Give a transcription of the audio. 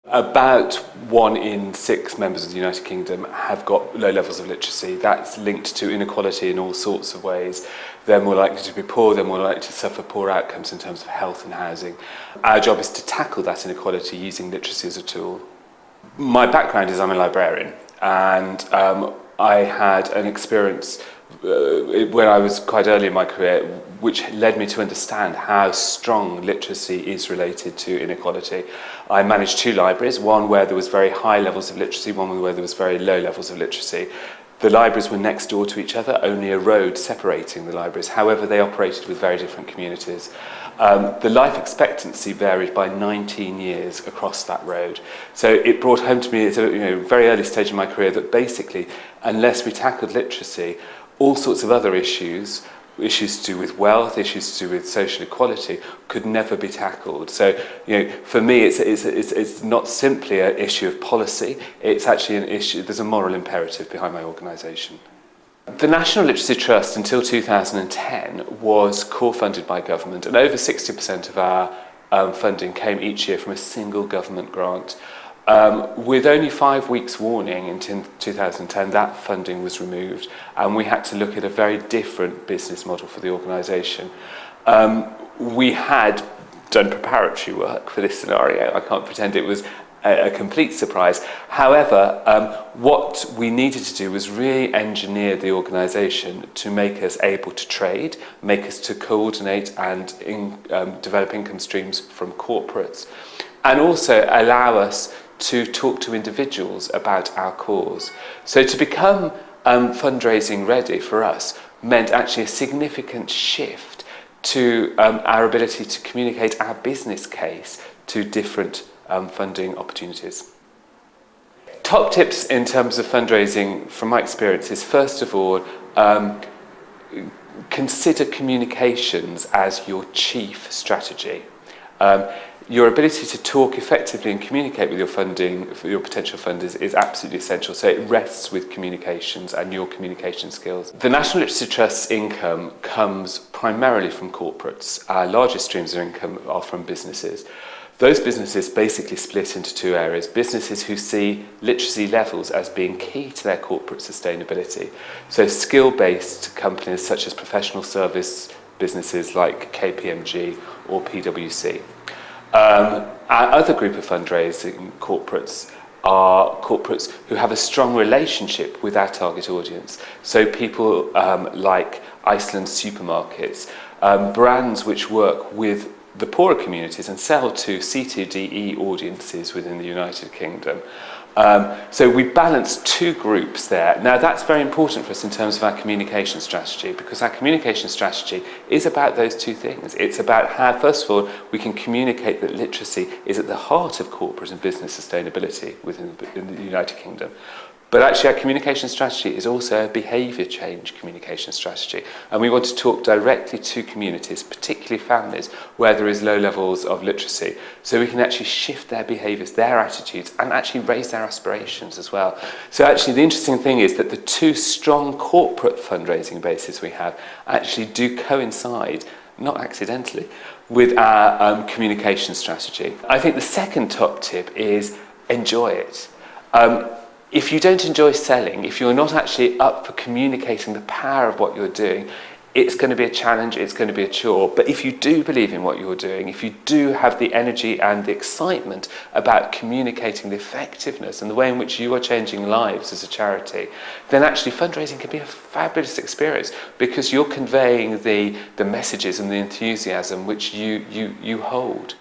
About 1 in 6 members of the United Kingdom have got low levels of literacy. That's linked to inequality in all sorts of ways. They're more likely to be poor, they're more likely to suffer poor outcomes in terms of health and housing. Our job is to tackle that inequality using literacy as a tool. My background is I'm a librarian, and I had an experience when I was quite early in my career, which led me to understand how strong literacy is related to inequality. I managed 2 libraries, one where there was very high levels of literacy, one where there was very low levels of literacy. The libraries were next door to each other, only a road separating the libraries. However, they operated with very different communities. The life expectancy varied by 19 years across that road. So it brought home to me at a very early stage in my career that basically, unless we tackled literacy, all sorts of other issues to do with wealth, issues to do with social equality, could never be tackled. So, for me, it's not simply an issue of policy. It's actually an issue. There's a moral imperative behind my organisation. The National Literacy Trust until 2010 was core funded by government, and over 60% of our funding came each year from a single government grant. With only 5 weeks warning in 2010, that funding was removed, and we had to look at a very different business model for the organisation. We had done preparatory work for this scenario. I can't pretend it was a complete surprise. However, what we needed to do was really engineer the organisation to make us able to trade, make us to coordinate and develop income streams from corporates, and also allow us to talk to individuals about our cause. So to become fundraising ready for us meant actually a significant shift to our ability to communicate our business case to different funding opportunities. Top tips in terms of fundraising from my experience is, first of all, consider communications as your chief strategy. Your ability to talk effectively and communicate with your potential funders is absolutely essential. So it rests with communications and your communication skills. The National Literacy Trust's income comes primarily from corporates. Our largest streams of income are from businesses. Those businesses basically split into 2 areas. Businesses who see literacy levels as being key to their corporate sustainability. So skill-based companies such as professional service businesses like KPMG or PwC. Our other group of fundraising corporates are corporates who have a strong relationship with our target audience. So people like Iceland supermarkets, brands which work with the poorer communities and sell to C2DE audiences within the United Kingdom. So we balance 2 groups there. Now that's very important for us in terms of our communication strategy, because our communication strategy is about those 2 things. It's about how, first of all, we can communicate that literacy is at the heart of corporate and business sustainability within the United Kingdom. But actually our communication strategy is also a behaviour change communication strategy. And we want to talk directly to communities, particularly families, where there is low levels of literacy, so we can actually shift their behaviours, their attitudes, and actually raise their aspirations as well. So actually the interesting thing is that the 2 strong corporate fundraising bases we have actually do coincide, not accidentally, with our communication strategy. I think the second top tip is enjoy it. If you don't enjoy selling, if you're not actually up for communicating the power of what you're doing, it's going to be a challenge, it's going to be a chore. But if you do believe in what you're doing, if you do have the energy and the excitement about communicating the effectiveness and the way in which you are changing lives as a charity, then actually fundraising can be a fabulous experience, because you're conveying the messages and the enthusiasm which you hold.